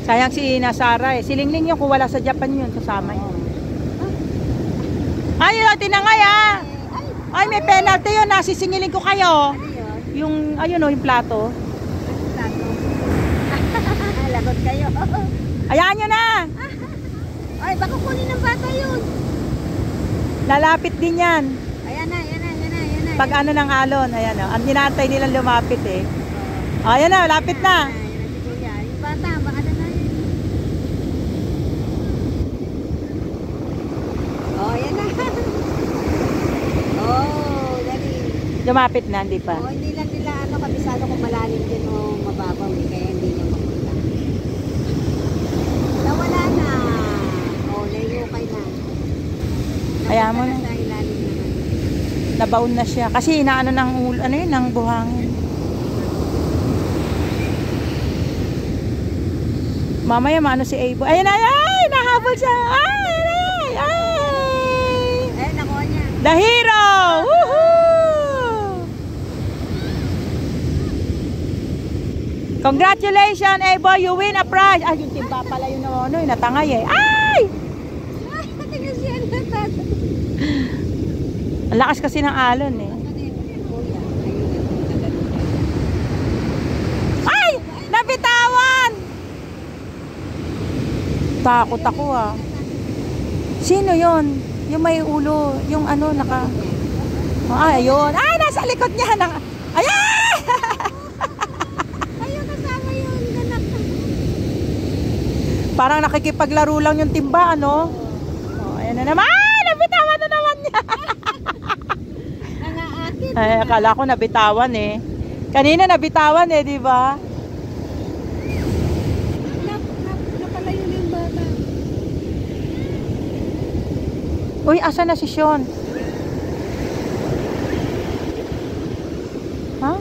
Sayang si Nasara eh. Si Lingling yun, kung wala sa Japan yun, sasama yun. Ay, yun, tinangay ah. Ay, may penalty yun. Nasisingilin ko kayo. Yung, ayun o, yung plato. Lagot kayo. Ayan nyo na. Ay, baka kunin ng bata yun. Lalapit din yan. Ayan na, ayan na, ayan na, ayan na. Pag ano ng alon, ayan o. Ang hinaantay nilang lumapit eh. Ayan na, lapit na. Ayan na si Kuya. Yung bata, baka na na yun. Oh, ayan na. Oh, dali. Lumapit na, hindi pa. Oh, hindi lang nila ano, kabisado kung malalim din o mababaw eh, kaya hindi niya mapunta. Nawala na. Oh, naiukay na. Ayaw mo na. Sa ilalim naman. Nabaon na siya. Kasi inaano ng ulo, ano yun, ng buhangin. Mamaya maano si Abo. Ayun, ay, ay, nahabol siya. Ay, ay, ay. Eh, nakuha niya. The hero! Woohoo! Congratulations, Abo, you win a prize. Ay, yung timba pala yun ano, yung natangay eh. Ay! Ay, tingnan siya na tato. Ang lakas kasi ng alon eh. Ay! Nabitawan! Takot ako ah. Sino yon? Yung may ulo, yung ano, naka... Ay, ayun. Ay, nasa likod niya. Ayan! Ayun, kasama yun. Ganak. Parang nakikipaglaro lang yung timba, ano? Oh, ayan na naman. Ay, nabitawan na naman niya. Nangaakit. Ay, akala ko nabitawan eh. Kanina nabitawan eh, di ba? Napalayo na yung bata. Uy, asa na si Sean? Ha?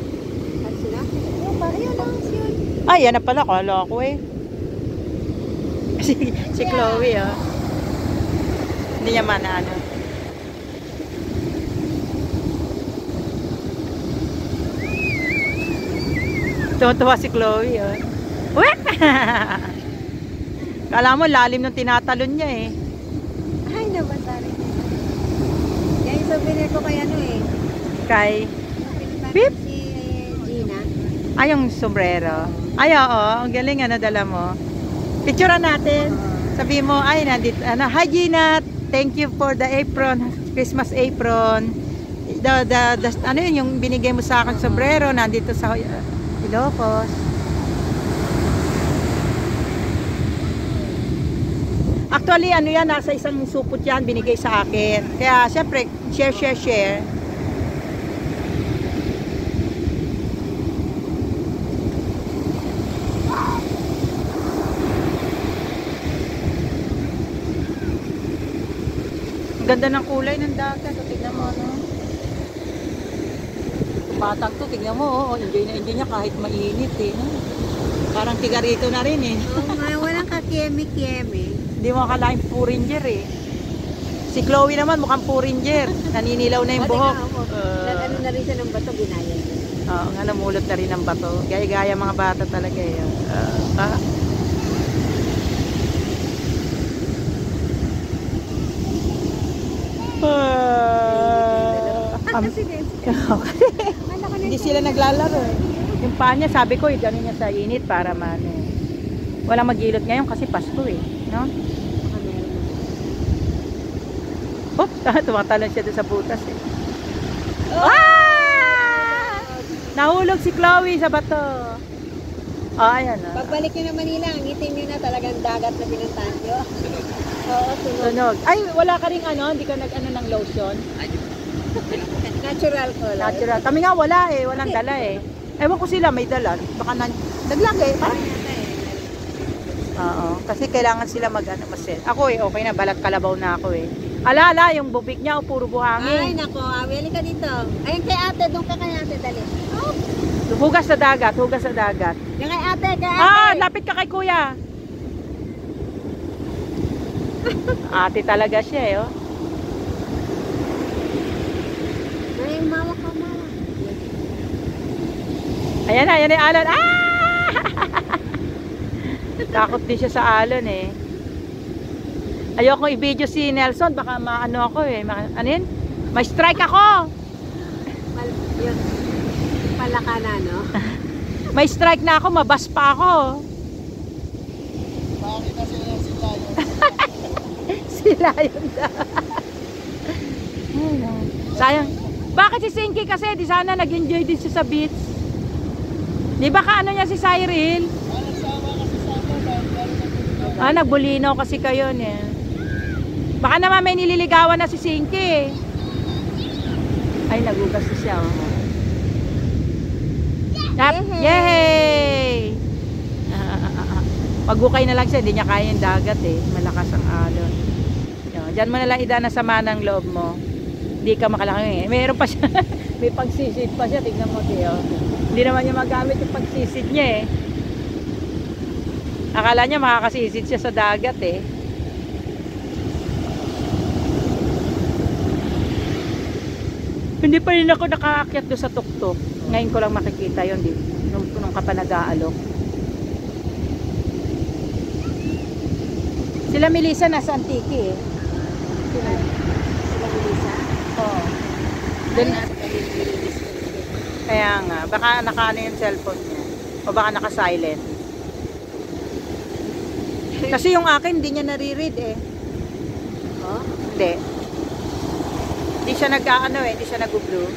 At sila? Ayun lang siya. Ay, yan na pala. Kala ko eh. Si Chloe, oh. Hindi niya man ano. Tuwa-tuwa si Chloe, oh. Uy! Kala mo, lalim ng tinatalon niya eh. Ay, nabasa rin. Yan yung souvenir ko kay ano eh. Kay, Pip? Si Gina. ay, yung sombrero. Ay, oo. Ang galing, ano, dala mo. Picturean natin. Sabi mo, ay, nandito, ano, hi Gina, thank you for the apron, Christmas apron. Ano yun, yung binigay mo sa akin sombrero, nandito sa Ilocos. Actually, ano yan, nasa isang supot yan, binigay sa akin. Kaya, syempre, share. Ganda ng kulay ng dagat. So, tignan mo, no? Batang to, tignan mo, oh. Enjoy na enjoy niya kahit mainit, eh. No? Parang tigarito na rin, eh. Oo nga, walang kakiyemi-kiyemi. Hindi mo akalain Puringer, eh. Si Chloe naman, mukhang Puringer. Naninilaw na yung buhok. Nag-ano na rin siya ng bato, ginaya. Oo, nga, namulot na rin ng bato. Gaya-gaya mga bata talaga, eh. Hindi sila naglalaro eh. Yung paa niya, sabi ko, gano'n niya sa init para man eh. Walang magilot ngayon kasi Pasko eh, no? Oh, tumatalon siya doon sa butas eh. Ah! Nahulog si Chloe sa bato. Oh, ayan oh. Pagbalik nyo na Manila, ang itim nyo na talagang dagat na pinuntahan nyo. Oo, Tunog. Ay, wala ka ring ano, hindi ka nag-ano ng lotion? natural color. Natural. Kami nga wala eh, walang dala eh. Ewan ko sila may dala. Baka naglagay. Oo, kasi kailangan sila mag-ano masin. Ako eh, okay na, balat kalabaw na ako eh. Ala, yung bubig niya, puro buhangin. Ay, nako, aweli ka dito. Ayun kay ate, doon ka kay ate, dali. Oh. Hugas sa dagat, hugas sa dagat. Yung kay ate, kay ate. Ah, lapit ka kay kuya. Ate talaga siya eh, oh. Ay, mawak ka, mawak. Ayan na yung alon. Ah! Takot din siya sa alon eh. Ayoko i-video si Nelson, baka maano ako eh. Ano yun? May strike ako! Yun. Palaka na, no? May strike na ako, mabas pa ako. Bakit na sila Sila yun daw. Sayang. Bakit si Sinky kasi? Di sana nag-enjoy din siya sa beach. Di ba kaano niya si Cyril? Nagbulinaw kasi kayo niya. Baka naman may nililigawan na si Sinky. Ay, nagugas na siya. Oh. Yay! Pag-ukay na lang siya, hindi niya kaya yung dagat eh. Malakas ang alon. Diyan mo na lang idaan na sama ng loob mo. Hindi ka makalaki eh. Mayroon pa siya. May pagsisid pa siya. Tignan mo tiyo. Hindi naman niya magamit yung pagsisid niya eh. Akala niya makakasisid siya sa dagat eh. Hindi pa rin ako nakaakyat doon sa tuktok. Ngayon ko lang makikita yun din. Nung ka pa nag-aalok. Sila Melissa nasa Antique eh. Sila Melissa? Oo. Kaya nga, baka nakaano yung cellphone niya. O baka naka-silent. Kasi yung akin, hindi niya nare-read eh. Oh? Hindi. Hindi siya nag-ano eh, hindi siya nag-blue.